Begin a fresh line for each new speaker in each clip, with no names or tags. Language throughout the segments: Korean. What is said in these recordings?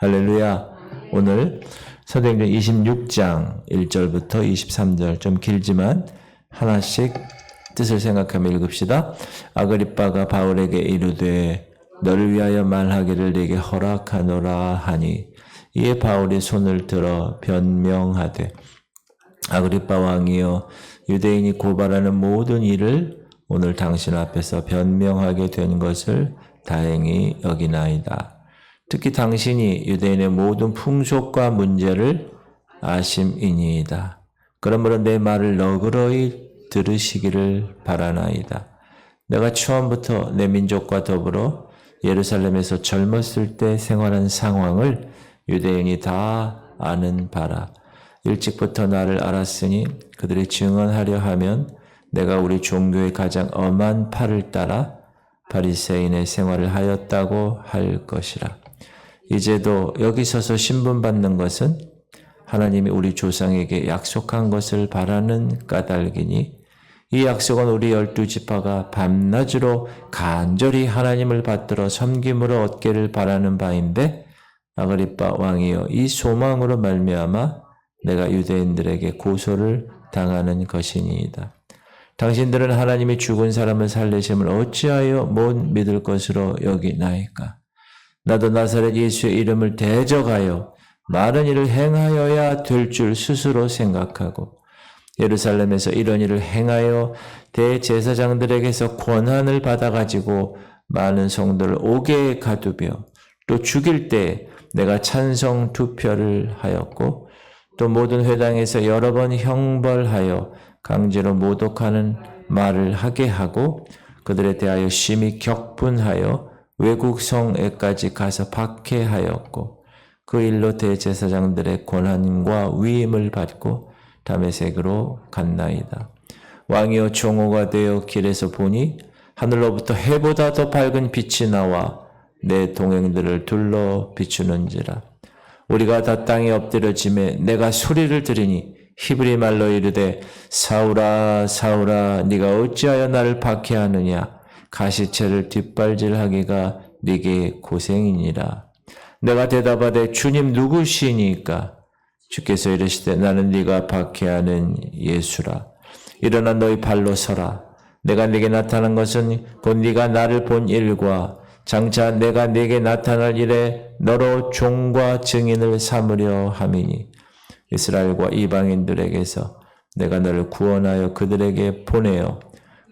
할렐루야. 오늘 사도행전 26장 1절부터 23절, 좀 길지만 하나씩 뜻을 생각하며 읽읍시다. 아그리빠가 바울에게 이르되 너를 위하여 말하기를 네게 허락하노라 하니, 이에 바울이 손을 들어 변명하되 아그리빠 왕이여, 유대인이 고발하는 모든 일을 오늘 당신 앞에서 변명하게 된 것을 다행히 여기나이다. 특히 당신이 유대인의 모든 풍속과 문제를 아심이니이다. 그러므로 내 말을 너그러이 들으시기를 바라나이다. 내가 처음부터 내 민족과 더불어 예루살렘에서 젊었을 때 생활한 상황을 유대인이 다 아는 바라. 일찍부터 나를 알았으니 그들이 증언하려 하면 내가 우리 종교의 가장 엄한 팔을 따라 바리새인의 생활을 하였다고 할 것이라. 이제도 여기 서서 신분받는 것은 하나님이 우리 조상에게 약속한 것을 바라는 까닭이니, 이 약속은 우리 12지파가 밤낮으로 간절히 하나님을 받들어 섬김으로 얻기를 바라는 바인데, 아그리빠 왕이여, 이 소망으로 말미암아 내가 유대인들에게 고소를 당하는 것이니이다. 당신들은 하나님이 죽은 사람을 살리심을 어찌하여 못 믿을 것으로 여기나이까? 나도 나사렛 예수의 이름을 대적하여 많은 일을 행하여야 될 줄 스스로 생각하고, 예루살렘에서 이런 일을 행하여 대제사장들에게서 권한을 받아가지고 많은 성도를 옥에 가두며, 또 죽일 때 내가 찬성 투표를 하였고, 또 모든 회당에서 여러 번 형벌하여 강제로 모독하는 말을 하게 하고, 그들에 대하여 심히 격분하여 외국 성에까지 가서 박해하였고, 그 일로 대제사장들의 권한과 위임을 받고 다메섹으로 갔나이다. 왕이여, 종호가 되어 길에서 보니 하늘로부터 해보다 더 밝은 빛이 나와 내 동행들을 둘러 비추는지라. 우리가 다 땅에 엎드려짐에 내가 소리를 들으니 히브리 말로 이르되 사울아 사울아, 네가 어찌하여 나를 박해하느냐? 가시체를 뒷발질하기가 네게 고생이니라. 내가 대답하되 주님 누구시니까? 주께서 이르시되 나는 네가 박해하는 예수라. 일어나 너희 발로 서라. 내가 네게 나타난 것은 곧 네가 나를 본 일과 장차 내가 네게 나타날 일에 너로 종과 증인을 삼으려 함이니, 이스라엘과 이방인들에게서 내가 너를 구원하여 그들에게 보내어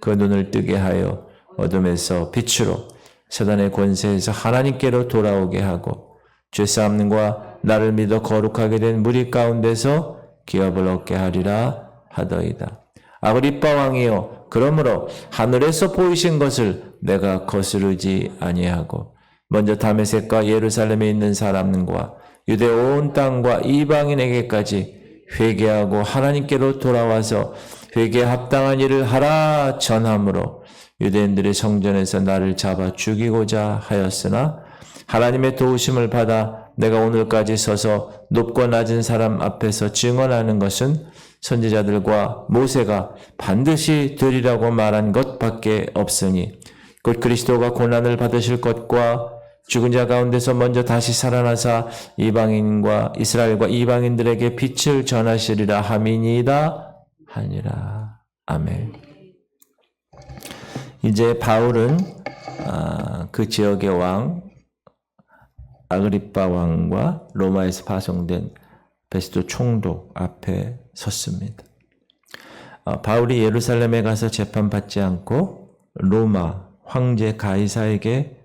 그 눈을 뜨게 하여 어둠에서 빛으로, 사단의 권세에서 하나님께로 돌아오게 하고, 죄사함과 나를 믿어 거룩하게 된 무리 가운데서 기업을 얻게 하리라 하더이다. 아그리빠 왕이여, 그러므로 하늘에서 보이신 것을 내가 거스르지 아니하고 먼저 다메섹과 예루살렘에 있는 사람과 유대 온 땅과 이방인에게까지 회개하고 하나님께로 돌아와서 회개에 합당한 일을 하라 전함으로 유대인들의 성전에서 나를 잡아 죽이고자 하였으나, 하나님의 도우심을 받아 내가 오늘까지 서서 높고 낮은 사람 앞에서 증언하는 것은 선지자들과 모세가 반드시 되리라고 말한 것밖에 없으니, 곧 그리스도가 고난을 받으실 것과 죽은 자 가운데서 먼저 다시 살아나사 이방인과 이스라엘과 이방인들에게 빛을 전하시리라 함이니이다 하니라. 아멘. 이제 바울은 그 지역의 왕 아그리빠 왕과 로마에서 파송된 베스도 총독 앞에 섰습니다. 바울이 예루살렘에 가서 재판받지 않고 로마 황제 가이사에게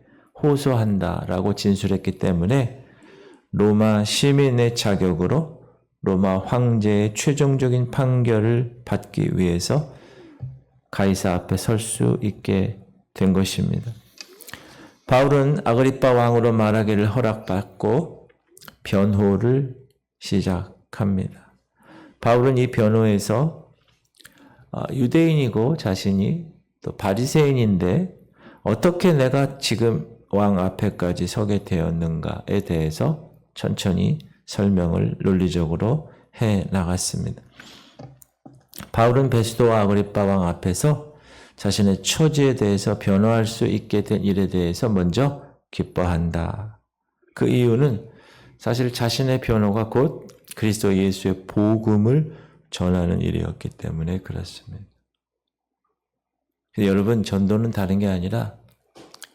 호소한다라고 진술했기 때문에 로마 시민의 자격으로 로마 황제의 최종적인 판결을 받기 위해서 가이사 앞에 설 수 있게 된 것입니다. 바울은 아그리빠 왕으로 말하기를 허락받고 변호를 시작합니다. 바울은 이 변호에서 유대인이고 자신이 또 바리새인인데 어떻게 내가 지금 왕 앞에까지 서게 되었는가에 대해서 천천히 설명을 논리적으로 해 나갔습니다. 바울은 베스도와 아그리빠 왕 앞에서 자신의 처지에 대해서 변호할 수 있게 된 일에 대해서 먼저 기뻐한다. 그 이유는 사실 자신의 변호가 곧 그리스도 예수의 복음을 전하는 일이었기 때문에 그렇습니다. 여러분, 전도는 다른 게 아니라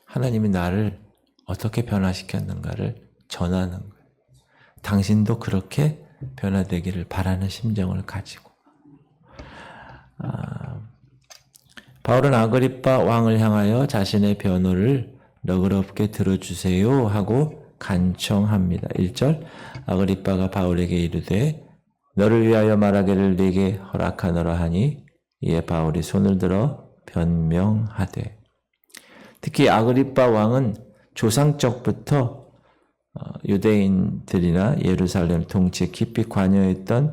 하나님이 나를 어떻게 변화시켰는가를 전하는 거예요. 당신도 그렇게 변화되기를 바라는 심정을 가지고. 바울은 아그리빠 왕을 향하여 자신의 변호를 너그럽게 들어주세요 하고 간청합니다. 1절, 아그리빠가 바울에게 이르되 너를 위하여 말하기를 네게 허락하노라 하니 이에 바울이 손을 들어 변명하되. 특히 아그리빠 왕은 조상적부터 유대인들이나 예루살렘 통치에 깊이 관여했던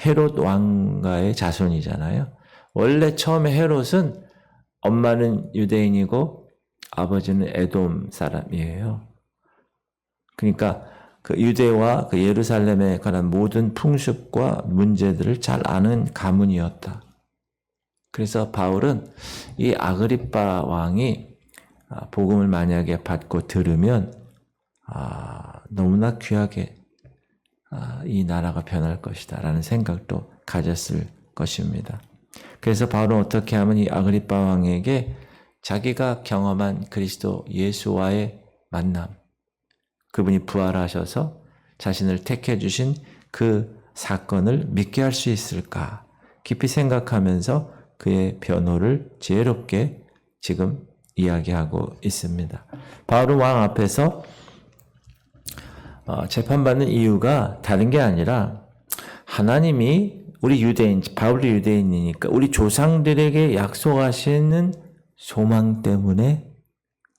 헤롯 왕가의 자손이잖아요. 원래 처음에 헤롯은 엄마는 유대인이고 아버지는 에돔 사람이에요. 그러니까 그 유대와 그 예루살렘에 관한 모든 풍습과 문제들을 잘 아는 가문이었다. 그래서 바울은 이 아그리빠 왕이 복음을 만약에 받고 들으면 너무나 귀하게 이 나라가 변할 것이다 라는 생각도 가졌을 것입니다. 그래서 바울은 어떻게 하면 이 아그리빠 왕에게 자기가 경험한 그리스도 예수와의 만남, 그분이 부활하셔서 자신을 택해 주신 그 사건을 믿게 할 수 있을까 깊이 생각하면서 그의 변호를 지혜롭게 지금 이야기하고 있습니다. 바울은 왕 앞에서 재판받는 이유가 다른 게 아니라 하나님이 우리 유대인, 바울이 유대인이니까 우리 조상들에게 약속하시는 소망 때문에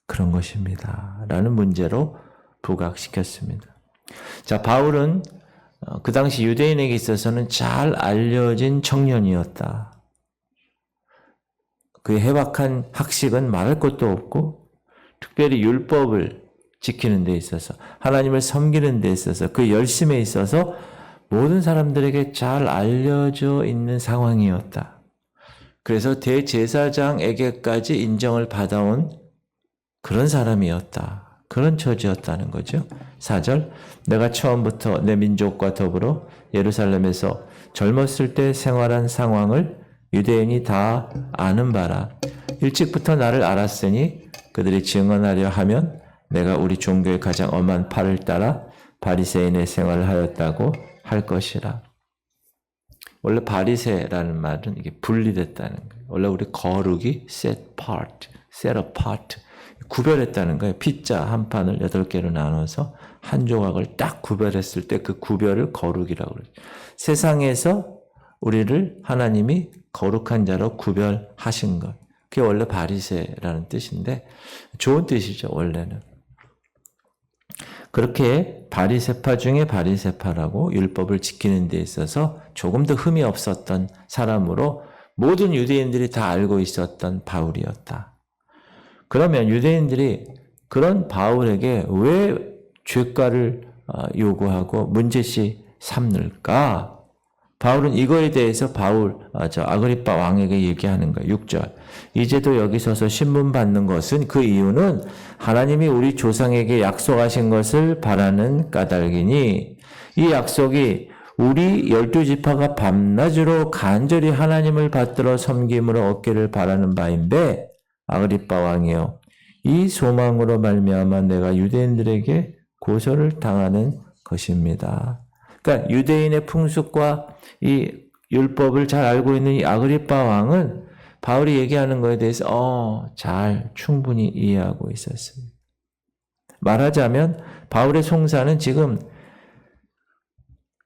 그런 것입니다. 라는 문제로 부각시켰습니다. 자, 바울은 그 당시 유대인에게 있어서는 잘 알려진 청년이었다. 그의 해박한 학식은 말할 것도 없고 특별히 율법을 지키는 데 있어서 하나님을 섬기는 데 있어서 그 열심에 있어서 모든 사람들에게 잘 알려져 있는 상황이었다. 그래서 대제사장에게까지 인정을 받아온 그런 사람이었다. 그런 처지였다는 거죠. 4절, 내가 처음부터 내 민족과 더불어 예루살렘에서 젊었을 때 생활한 상황을 유대인이 다 아는 바라. 일찍부터 나를 알았으니 그들이 증언하려 하면 내가 우리 종교의 가장 엄한 팔을 따라 바리새인의 생활을 하였다고 할 것이라. 원래 바리새라는 말은 이게 분리됐다는 거예요. 원래 우리 거룩이 set apart, 구별했다는 거예요. 피자 한 판을 8개로 나눠서 한 조각을 딱 구별했을 때 그 구별을 거룩이라고 그러죠. 세상에서 우리를 하나님이 거룩한 자로 구별하신 것. 그게 원래 바리새라는 뜻인데 좋은 뜻이죠, 원래는. 그렇게 바리새파 중에 바리새파라고 율법을 지키는 데 있어서 조금 더 흠이 없었던 사람으로 모든 유대인들이 다 알고 있었던 바울이었다. 그러면 유대인들이 그런 바울에게 왜 죄가를 요구하고 문제시 삼을까? 바울은 이거에 대해서 아그리빠 왕에게 얘기하는 거예요. 6절. 이제도 여기 서서 신문 받는 것은 그 이유는 하나님이 우리 조상에게 약속하신 것을 바라는 까닭이니 이 약속이 우리 12지파가 밤낮으로 간절히 하나님을 받들어 섬김으로 얻기를 바라는 바인데 아그리빠 왕이여 이 소망으로 말미암아 내가 유대인들에게 고소를 당하는 것입니다. 그러니까 유대인의 풍습과 이 율법을 잘 알고 있는 이 아그리빠 왕은 바울이 얘기하는 것에 대해서 잘 충분히 이해하고 있었습니다. 말하자면 바울의 송사는 지금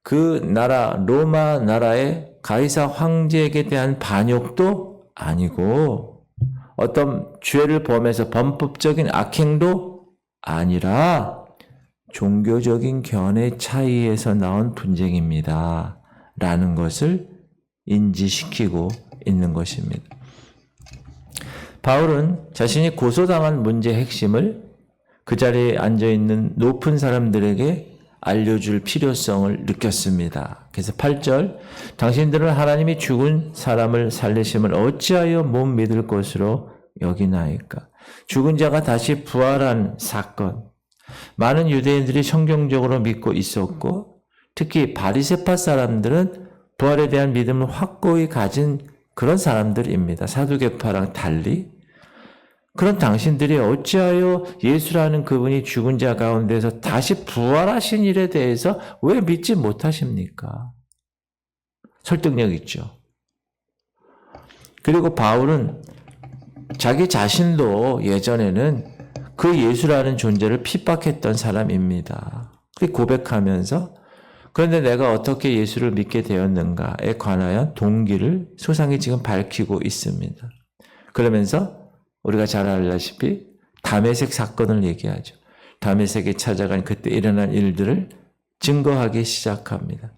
그 나라 로마 나라의 가이사 황제에게 대한 반역도 아니고 어떤 죄를 범해서 범법적인 악행도 아니라 종교적인 견해 차이에서 나온 분쟁입니다. 라는 것을 인지시키고 있는 것입니다. 바울은 자신이 고소당한 문제의 핵심을 그 자리에 앉아있는 높은 사람들에게 알려줄 필요성을 느꼈습니다. 그래서 8절, 당신들은 하나님이 죽은 사람을 살리심을 어찌하여 못 믿을 것으로 여기나이까? 죽은 자가 다시 부활한 사건, 많은 유대인들이 성경적으로 믿고 있었고 특히 바리새파 사람들은 부활에 대한 믿음을 확고히 가진 그런 사람들입니다. 사두개파랑 달리. 그런 당신들이 어찌하여 예수라는 그분이 죽은 자 가운데서 다시 부활하신 일에 대해서 왜 믿지 못하십니까? 설득력 있죠. 그리고 바울은 자기 자신도 예전에는 그 예수라는 존재를 핍박했던 사람입니다. 고백하면서 그런데 내가 어떻게 예수를 믿게 되었는가에 관하여 동기를 소상히 지금 밝히고 있습니다. 그러면서 우리가 잘 알다시피 다메섹 사건을 얘기하죠. 다메섹에 찾아간 그때 일어난 일들을 증거하기 시작합니다.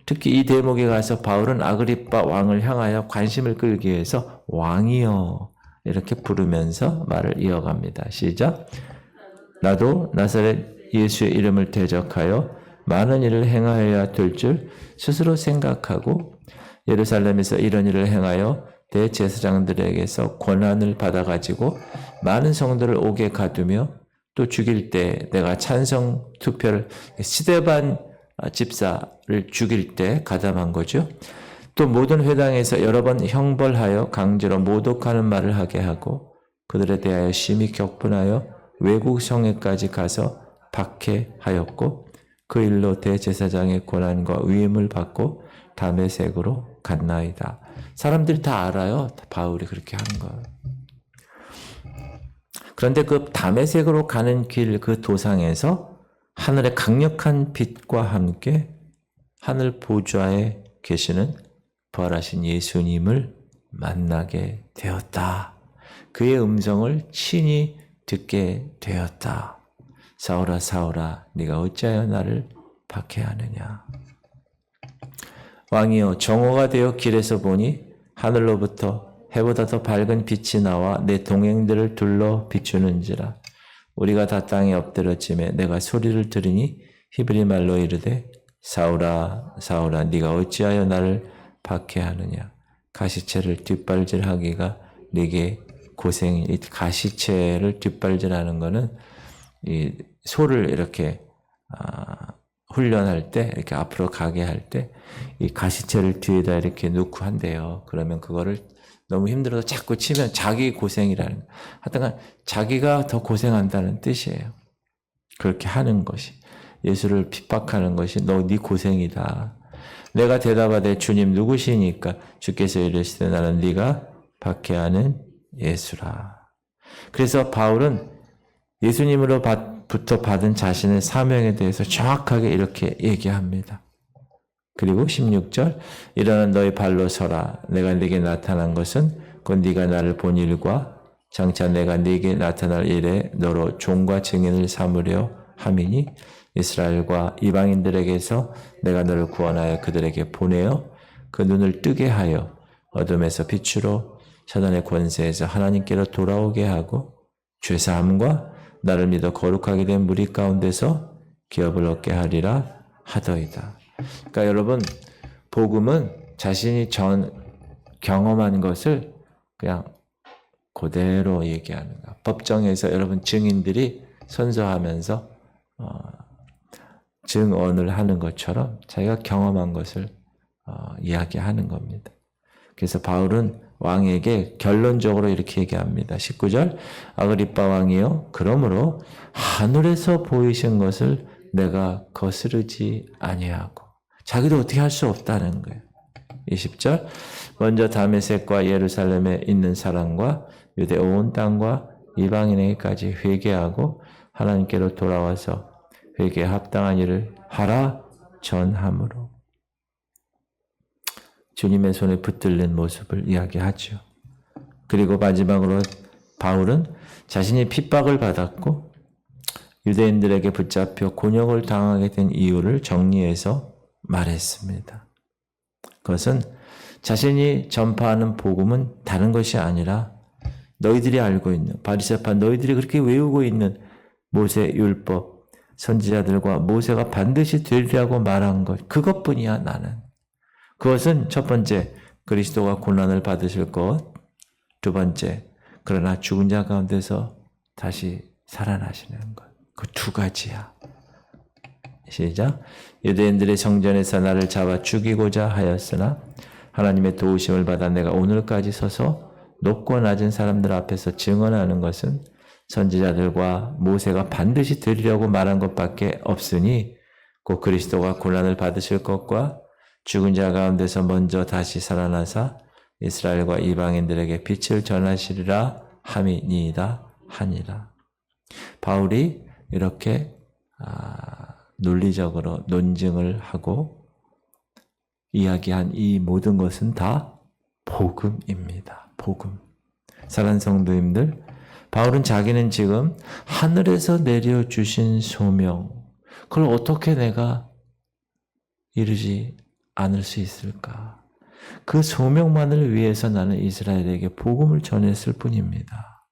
특히 이 대목에 가서 바울은 아그리빠 왕을 향하여 관심을 끌기 위해서 왕이여 이렇게 부르면서 말을 이어갑니다. 시작. 나도 나사렛 예수의 이름을 대적하여 많은 일을 행하여야 될 줄 스스로 생각하고 예루살렘에서 이런 일을 행하여 대제사장들에게서 권한을 받아가지고 많은 성도를 옥에 가두며 또 죽일 때 내가 찬성 투표를 스데반 집사를 죽일 때 가담한 거죠. 또 모든 회당에서 여러 번 형벌하여 강제로 모독하는 말을 하게 하고 그들에 대하여 심히 격분하여 외국 성에까지 가서 박해하였고 그 일로 대제사장의 권한과 위임을 받고 다메섹으로 갔나이다. 사람들이 다 알아요. 바울이 그렇게 하는 거. 그런데 그 다메섹으로 가는 길 그 도상에서 하늘의 강력한 빛과 함께 하늘 보좌에 계시는 부활하신 예수님을 만나게 되었다. 그의 음성을 친히 듣게 되었다. 사울아 사울아 네가 어찌하여 나를 박해하느냐. 왕이여 정오가 되어 길에서 보니 하늘로부터 해보다 더 밝은 빛이 나와 내 동행들을 둘러 비추는지라. 우리가 다 땅에 엎드려짐에 내가 소리를 들으니 히브리 말로 이르되 사울아 사울아 네가 어찌하여 나를 박해하느냐. 가시채를 뒷발질하기가 네게 고생이. 가시채를 뒷발질하는 거는 이 소를 이렇게 훈련할 때 이렇게 앞으로 가게 할 때 이 가시채를 뒤에다 이렇게 놓고 한대요. 그러면 그거를 너무 힘들어서 자꾸 치면 자기 고생이라는, 하여튼 자기가 더 고생한다는 뜻이에요. 그렇게 하는 것이, 예수를 핍박하는 것이 네 고생이다. 내가 대답하되 주님 누구시니까? 주께서 이르시되 나는 네가 박해하는 예수라. 그래서 바울은 예수님으로부터 받은 자신의 사명에 대해서 정확하게 이렇게 얘기합니다. 그리고 16절 일어나 너희 발로 서라. 내가 네게 나타난 것은 곧 네가 나를 본 일과 장차 내가 네게 나타날 일에 너로 종과 증인을 삼으려 함이니 이스라엘과 이방인들에게서 내가 너를 구원하여 그들에게 보내어 그 눈을 뜨게 하여 어둠에서 빛으로 사단의 권세에서 하나님께로 돌아오게 하고 죄사함과 나를 믿어 거룩하게 된 무리 가운데서 기업을 얻게 하리라 하더이다. 그러니까 여러분, 복음은 자신이 경험한 것을 그냥 그대로 얘기하는 거야. 법정에서 여러분 증인들이 선서하면서 증언을 하는 것처럼 자기가 경험한 것을 이야기하는 겁니다. 그래서 바울은 왕에게 결론적으로 이렇게 얘기합니다. 19절 아그리빠 왕이여 그러므로 하늘에서 보이신 것을 내가 거스르지 아니하고, 자기도 어떻게 할 수 없다는 거예요. 20절 먼저 다메섹과 예루살렘에 있는 사람과 유대 온 땅과 이방인에게까지 회개하고 하나님께로 돌아와서 회개에 합당한 일을 하라 전함으로 주님의 손에 붙들린 모습을 이야기하죠. 그리고 마지막으로 바울은 자신이 핍박을 받았고 유대인들에게 붙잡혀 곤욕을 당하게 된 이유를 정리해서 말했습니다. 그것은 자신이 전파하는 복음은 다른 것이 아니라 너희들이 알고 있는, 바리새파 너희들이 그렇게 외우고 있는 모세 율법, 선지자들과 모세가 반드시 되리라고 말한 것, 그것뿐이야 나는. 그것은 첫 번째, 그리스도가 고난을 받으실 것. 두 번째, 그러나 죽은 자 가운데서 다시 살아나시는 것. 그 두 가지야. 시작. 유대인들의 성전에서 나를 잡아 죽이고자 하였으나 하나님의 도우심을 받아 내가 오늘까지 서서 높고 낮은 사람들 앞에서 증언하는 것은 선지자들과 모세가 반드시 드리려고 말한 것밖에 없으니 곧 그리스도가 고난을 받으실 것과 죽은 자 가운데서 먼저 다시 살아나사 이스라엘과 이방인들에게 빛을 전하시리라 함이니이다 하니라. 바울이 이렇게 논리적으로 논증을 하고 이야기한 이 모든 것은 다 복음입니다. 복음. 사랑하는 성도님들, 바울은 자기는 지금 하늘에서 내려주신 소명, 그걸 어떻게 내가 이루지 않을 수 있을까? 그 소명만을 위해서 나는 이스라엘에게 복음을 전했을 뿐입니다.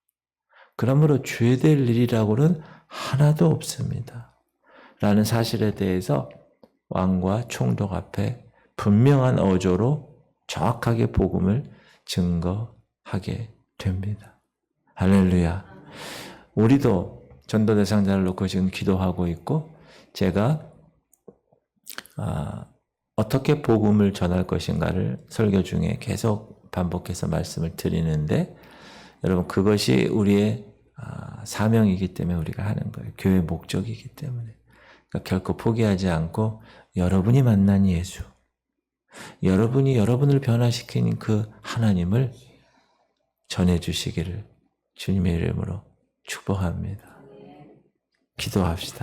그러므로 죄될 일이라고는 하나도 없습니다. 라는 사실에 대해서 왕과 총독 앞에 분명한 어조로 정확하게 복음을 증거하게 됩니다. 할렐루야. 우리도 전도 대상자를 놓고 지금 기도하고 있고, 제가 어떻게 복음을 전할 것인가를 설교 중에 계속 반복해서 말씀을 드리는데, 여러분 그것이 우리의 사명이기 때문에 우리가 하는 거예요. 교회 목적이기 때문에. 그러니까 결코 포기하지 않고 여러분이 만난 예수, 여러분이 여러분을 변화시킨 그 하나님을 전해주시기를 주님의 이름으로 축복합니다. 기도합시다.